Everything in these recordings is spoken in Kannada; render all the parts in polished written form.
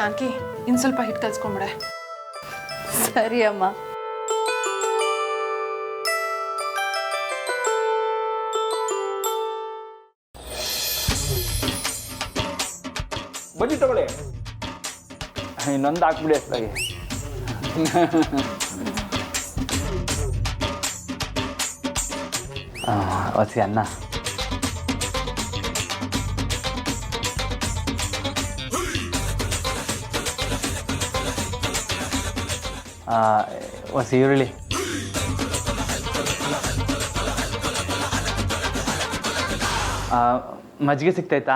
ಜಾನಕಿ ಇನ್ನು ಸ್ವಲ್ಪ ಹಿಟ್ಟು ಕಲ್ಸ್ಕೊಂಬಿಡೆ. ಸರಿ ಅಮ್ಮ. ಬನ್ನಿ ತಗೊಳ್ಳಿ. ಇನ್ನೊಂದು ಹಾಕ್ಬಿಡಿ ಅಷ್ಟಾಗಿ. ಹಸಿ ಅನ್ನ. ಹಸಿ ಈರುಳ್ಳಿ. ಮಜ್ಜಿಗೆ ಸಿಗ್ತೈತಾ?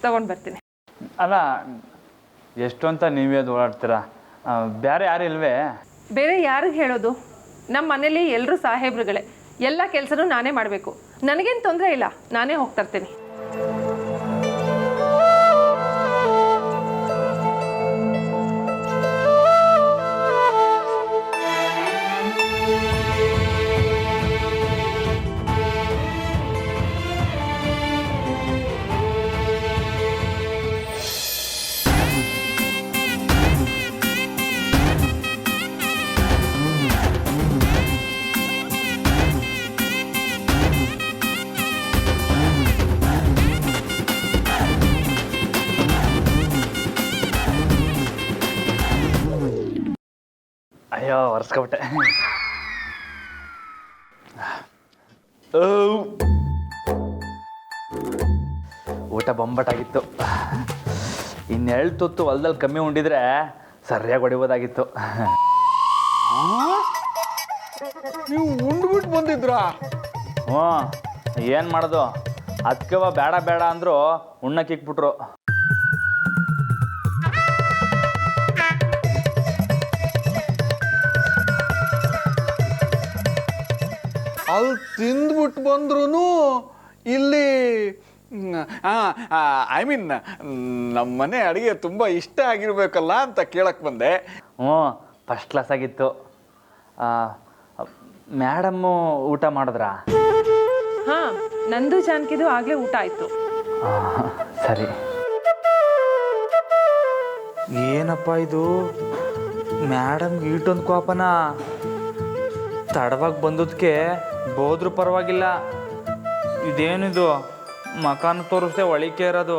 ತಗೊಂಡು ಬರ್ತೀನಿ. ಅಲ್ಲ, ಎಷ್ಟು ಅಂತ ನೀವೇ ಅದು ಓಡಾಡ್ತೀರಾ? ಬೇರೆ ಯಾರು ಇಲ್ವೇ? ಬೇರೆ ಯಾರಿಗೆ ಹೇಳೋದು? ನಮ್ಮ ಮನೇಲಿ ಎಲ್ಲರೂ ಸಾಹೇಬ್ರುಗಳೇ, ಎಲ್ಲ ಕೆಲಸನೂ ನಾನೇ ಮಾಡಬೇಕು. ನನಗೇನು ತೊಂದರೆ ಇಲ್ಲ, ನಾನೇ ಹೋಗ್ತರ್ತೀನಿ. ಅಯ್ಯೋ, ಒರೆಸ್ಕೊಬಿಟ್ಟೆ. ಊಟ ಬೊಂಬಟಾಗಿತ್ತು. ಇನ್ನೆರಡು ತುತ್ತು ಹೊಲದಲ್ಲಿ ಕಮ್ಮಿ ಉಂಡಿದ್ರೆ ಸರಿಯಾಗಿ ಹೊಡಿಬೋದಾಗಿತ್ತು. ನೀವು ಉಂಡ್ಬಿಟ್ಟು ಬಂದಿದ್ರಾ? ಹ್ಞೂ, ಏನು ಮಾಡೋದು? ಅದಕ್ಕೆ ಬೇಡ ಬೇಡ ಅಂದರು, ಉಣ್ಣಕ್ಕೆ ಇಕ್ಬಿಟ್ರು. ಅಲ್ಲಿ ತಿಂದ್ಬಿಟ್ಟು ಬಂದ್ರೂ ಇಲ್ಲಿ ಐ ಮೀನ್ ನಮ್ಮ ಮನೆ ಅಡುಗೆ ತುಂಬ ಇಷ್ಟ ಆಗಿರ್ಬೇಕಲ್ಲ ಅಂತ ಕೇಳಕ್ಕೆ ಬಂದೆ. ಹ್ಞೂ, ಫಸ್ಟ್ ಕ್ಲಾಸ್ ಆಗಿತ್ತು. ಮೇಡಮ್ಮು ಊಟ ಮಾಡಿದ್ರಾ? ಹಾಂ, ನಂದು ಜಾನಕಿದು ಆಗಲೇ ಊಟ ಆಯಿತು. ಸರಿ. ಏನಪ್ಪ ಇದು? ಮೇಡಮ್ಗೆ ಈಟೊಂದು ಕೋಪನ. ತಡವಾಗಿ ಬಂದದಕ್ಕೆ ಬೋದ್ರು ಪರವಾಗಿಲ್ಲ. ಇದೇನಿದು? ಮಕಾನ ತೋರಿಸ್ದೆ ಒಳಿಕೆ ಇರೋದು.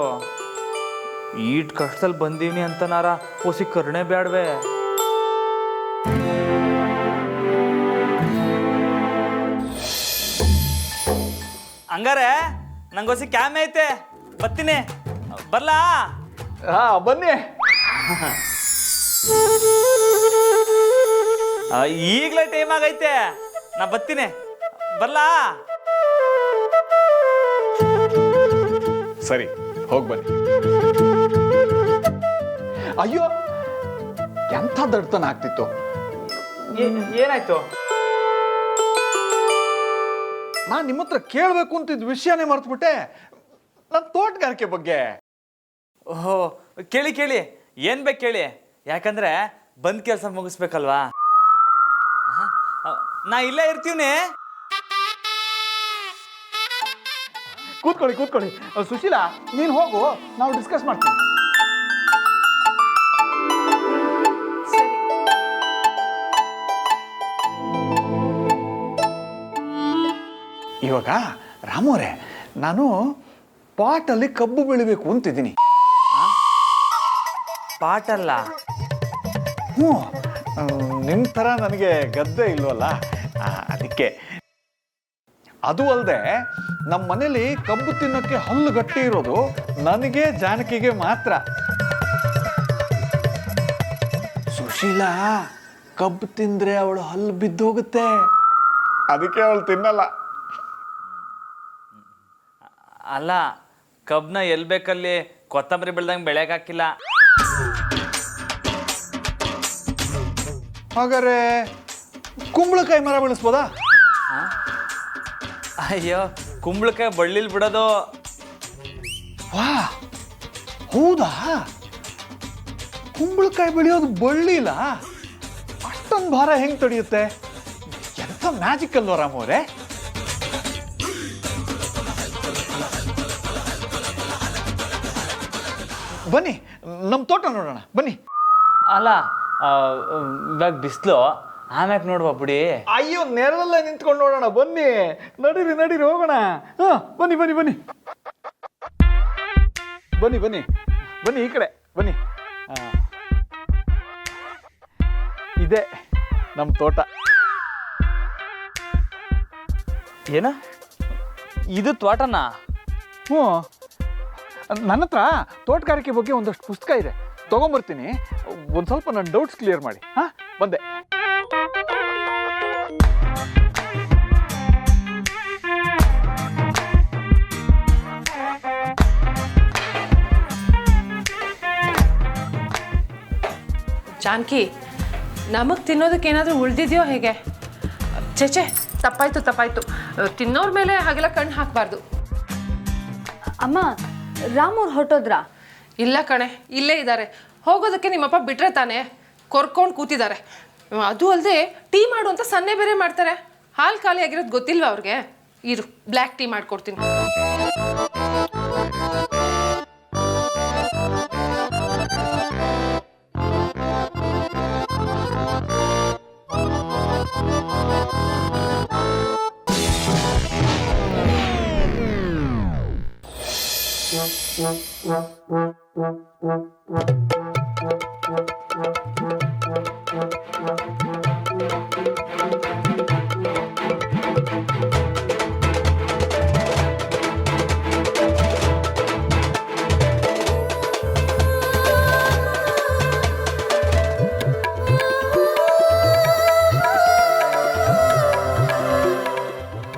ಈಟ್ ಕಷ್ಟದಲ್ಲಿ ಬಂದೀನಿ ಅಂತನಾರ ಹೊಸಿ ಕರುಣೆ ಬೇಡವೆ? ಹಂಗಾರೆ ನಂಗೆ ಹೊಸಿ ಕ್ಯಾಮೆ ಐತೆ, ಬರ್ತೀನಿ. ಬರ್ಲಾ? ಬನ್ನಿ. ಈಗಲೇ ಟೈಮ್ ಆಗೈತೆ, ನಾ ಬರ್ತೀನಿ. ಬರ್ಲಾ? ಸರಿ, ಹೋಗಿ ಬನ್ನಿ. ಅಯ್ಯೋ, ಎಂಥ ದಡ್ತನ ಆಗ್ತಿತ್ತು. ಏನಾಯ್ತು? ನಾನು ನಿಮ್ಮ ಹತ್ರ ಕೇಳಬೇಕು ಅಂತಿದ್ದ ವಿಷಯನೇ ಮರ್ತ್ಬಿಟ್ಟೆ. ನನ್ನ ತೋಟಗಾರಿಕೆ ಬಗ್ಗೆ. ಓಹೋ, ಕೇಳಿ ಕೇಳಿ, ಏನು ಬೇಕು ಕೇಳಿ. ಯಾಕಂದ್ರೆ ಬಂದ್ ಕೆಲಸ ಮುಗಿಸ್ಬೇಕಲ್ವಾ? ನಾ ಇಲ್ಲೇ ಇರ್ತೀವಿ. ಕೂತ್ಕೊಳ್ಳಿ ಕೂತ್ಕೊಳ್ಳಿ. ಸುಶೀಲಾ, ನೀನು ಹೋಗು, ನಾವು ಡಿಸ್ಕಸ್ ಮಾಡ್ತೀವಿ. ಇವಾಗ ರಾಮೋರೆ, ನಾನು ಪಾಟಲ್ಲಿ ಕಬ್ಬು ಬೆಳಿಬೇಕು ಅಂತಿದ್ದೀನಿ. ಪಾಟಲ್ಲ? ಹ್ಞೂ, ನಿಮ್ಮ ಥರ ನನಗೆ ಗದ್ದೆ ಇಲ್ವಲ್ಲ, ಅದಕ್ಕೆ. ಅದು ಅಲ್ಲದೆ ನಮ್ಮ ಮನೇಲಿ ಕಬ್ಬು ತಿನ್ನೋಕ್ಕೆ ಹಲ್ಲು ಗಟ್ಟಿ ಇರೋದು ನನಗೆ ಜಾನಕಿಗೆ ಮಾತ್ರ. ಸುಶೀಲಾ ಕಬ್ಬು ತಿಂದ್ರೆ ಅವಳು ಹಲ್ಲು ಬಿದ್ದೋಗುತ್ತೆ, ಅದಕ್ಕೆ ಅವಳು ತಿನ್ನಲ್ಲ. ಅಲ್ಲ, ಕಬ್ಬನ್ನ ಎಲ್ಲಿ ಬೇಕಲ್ಲಿ ಕೊತ್ತಂಬರಿ ಬೆಳ್ದಂಗೆ ಬೆಳೆಯೋಕ್ಕಾಗಿಲ್ಲ. ಹಾಗಾದ್ರೆ ಕುಂಬಳಕಾಯಿ ಮರ ಬೆಳೆಸ್ಬೋದಾ? ಅಯ್ಯೋ, ಕುಂಬಳಕಾಯಿ ಬಳ್ಳಿಲ್ ಬಿಡೋದು. ವಾ, ಹೌದಾ? ಕುಂಬಳಕಾಯಿ ಬೆಳೆಯೋದು ಬಳ್ಳಿಲ್ಲ? ಅಷ್ಟೊಂದು ಭಾರ ಹೆಂಗ್ ತಡೆಯುತ್ತೆ? ಎಂಥ ಮ್ಯಾಜಿಕ್ ಅಲ್ವಾ ರಾಮೋರೆ? ಬನ್ನಿ, ನಮ್ಮ ತೋಟ ನೋಡೋಣ ಬನ್ನಿ. ಅಲ್ಲ ಇವಾಗ ಬಿಸಿಲು ಆಮ್ಯಾಕೆ ನೋಡುವ ಬಿಡಿ. ಅಯ್ಯೋ, ನೆರಳಲ್ಲೇ ನಿಂತ್ಕೊಂಡು ನೋಡೋಣ ಬನ್ನಿ. ನಡೀರಿ ನಡೀರಿ ಹೋಗೋಣ. ಹಾಂ, ಬನ್ನಿ ಬನ್ನಿ ಬನ್ನಿ ಬನ್ನಿ ಬನ್ನಿ ಬನ್ನಿ ಈ ಕಡೆ ಬನ್ನಿ. ಇದೆ ನಮ್ಮ ತೋಟ. ಏನ ಇದು ತೋಟನಾ? ಹ್ಞೂ, ನನ್ನ ಹತ್ರ ತೋಟಗಾರಿಕೆ ಬಗ್ಗೆ ಒಂದಷ್ಟು ಪುಸ್ತಕ ಇದೆ, ತೊಗೊಂಬರ್ತೀನಿ. ಒಂದು ಸ್ವಲ್ಪ ನನ್ನ ಡೌಟ್ಸ್ ಕ್ಲಿಯರ್ ಮಾಡಿ. ಹಾಂ, ಬಂದೆ. ಜಾನಕಿ, ನಮಗೆ ತಿನ್ನೋದಕ್ಕೆ ಏನಾದರೂ ಉಳಿದಿದೆಯೋ ಹೇಗೆ? ಚೇಚೆ, ತಪ್ಪಾಯ್ತು. ತಿನ್ನೋರ ಮೇಲೆ ಹಾಗೆಲ್ಲ ಕಣ್ಣು ಹಾಕಬಾರ್ದು. ಅಮ್ಮ, ರಾಮೂರ್ ಹೊರಟೋದ್ರಾ? ಇಲ್ಲ ಕಣೆ, ಇಲ್ಲೇ ಇದ್ದಾರೆ. ಹೋಗೋದಕ್ಕೆ ನಿಮ್ಮಪ್ಪ ಬಿಟ್ರೆ ತಾನೇ ಕೊರ್ಕೊಂಡು ಕೂತಿದ್ದಾರೆ. ಅದು ಅಲ್ಲದೆ ಟೀ ಮಾಡು ಅಂತ ಸನ್ನೆ ಬೇರೆ ಮಾಡ್ತಾರೆ. ಹಾಲು ಖಾಲಿ ಆಗಿರೋದು ಗೊತ್ತಿಲ್ವಾ ಅವ್ರಿಗೆ? ಇರು, ಬ್ಲ್ಯಾಕ್ ಟೀ ಮಾಡ್ಕೊಡ್ತೀನಿ.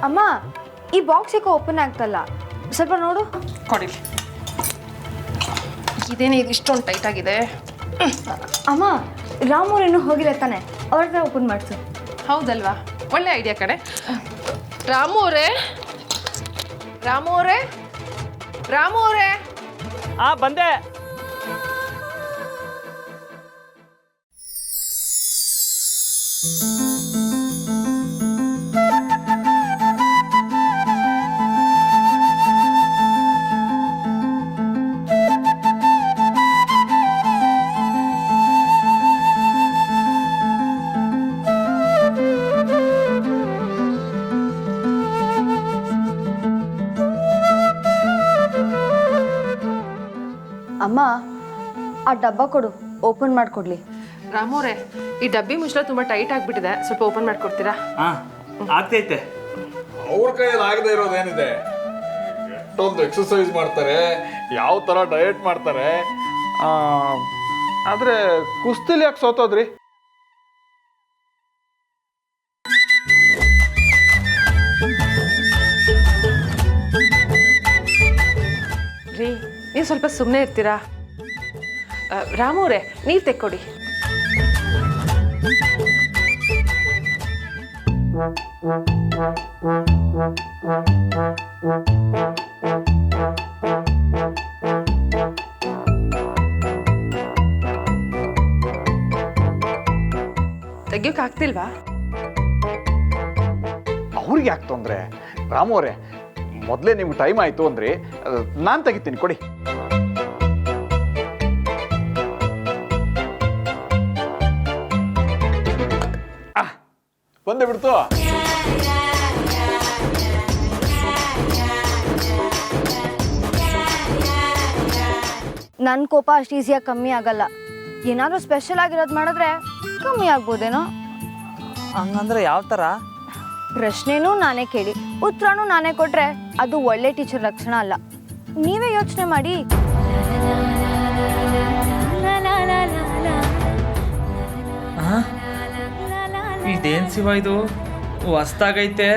ಅಮ್ಮ, ಈ ಬಾಕ್ಸ್ ಯಾಕೋ ಓಪನ್ ಆಗ್ತಲ್ಲ, ಸ್ವಲ್ಪ ನೋಡು. ಕೊಡಿಲಿ. ಇದೇನೇ ಇದು ಇಷ್ಟೊಂದು ಟೈಟ್ ಆಗಿದೆ? ಅಮ್ಮ, ರಾಮೂರ್ ಇನ್ನೂ ಹೋಗಿಲ್ಲ ತಾನೆ, ಅವ್ರ ಹತ್ರ ಓಪನ್ ಮಾಡಿಸು. ಹೌದಲ್ವಾ? ಒಳ್ಳೆ ಐಡಿಯಾ ಕಡೆ. ರಾಮು ಅವರೇ. ಬಂದೆ. ಅಮ್ಮ, ಆ ಡಬ್ಬ ಕೊಡು, ಓಪನ್ ಮಾಡಿಕೊಡ್ಲಿ. ರಾಮು ಅವರೇ, ಈ ಡಬ್ಬಿ ಮುಚ್ಚಳ ತುಂಬ ಟೈಟ್ ಆಗಿಬಿಟ್ಟಿದೆ, ಸ್ವಲ್ಪ ಓಪನ್ ಮಾಡಿಕೊಡ್ತೀರಾ? ಆಗ್ತೈತೆ. ಅವ್ರ ಕೈಯಲ್ಲಿ ಆಗದೆ ಇರೋದೇನಿದೆ? ಎಷ್ಟೊಂದು ಎಕ್ಸಸೈಸ್ ಮಾಡ್ತಾರೆ, ಯಾವ ಥರ ಡಯಟ್ ಮಾಡ್ತಾರೆ. ಆದರೆ ಕುಸ್ತಿಲಿ ಯಾಕೆ ಸೋತೋದ್ರಿ? ರೀ, ನೀವು ಸ್ವಲ್ಪ ಸುಮ್ಮನೆ ಇರ್ತೀರಾ? ರಾಮು ಅವರೇ, ನೀರು ತೆಕ್ಕೊಡಿ. ತೆಗಿಯೋಕೆ ಆಗ್ತಿಲ್ವಾ? ಅವ್ರಿಗೆ ಯಾಕೆ ತೊಂದರೆ? ರಾಮು ಅವರೇ, ಮೊದಲೇ ನಿಮ್ಗೆ ಟೈಮ್ ಆಯಿತು ಅಂದ್ರಿ, ನಾನು ತೆಗಿತೀನಿ, ಕೊಡಿ. ಬಂದೆ ಬಿಡ್ತು. ನನ್ನ ಕೋಪ ಅಷ್ಟು ಈಸಿಯಾಗಿ ಕಮ್ಮಿ ಆಗಲ್ಲ. ಏನಾದರೂ ಸ್ಪೆಷಲ್ ಆಗಿರೋದು ಮಾಡಿದ್ರೆ ಕಮ್ಮಿ ಆಗ್ಬೋದೇನೋ. ಹಂಗಂದ್ರೆ ಯಾವ ಥರ? ಪ್ರಶ್ನೆನೂ ನಾನೇ ಕೇಳಿ ಉತ್ತರನೂ ನಾನೇ ಕೊಟ್ರೆ ಅದು ಒಳ್ಳೆ ಟೀಚರ್ ಲಕ್ಷಣ ಅಲ್ಲ. ನೀವೇ ಯೋಚನೆ ಮಾಡಿ. ಇದೇನು ಶಿವ ಇದು? ಹೊಸ್ದಾಗೈತೆ.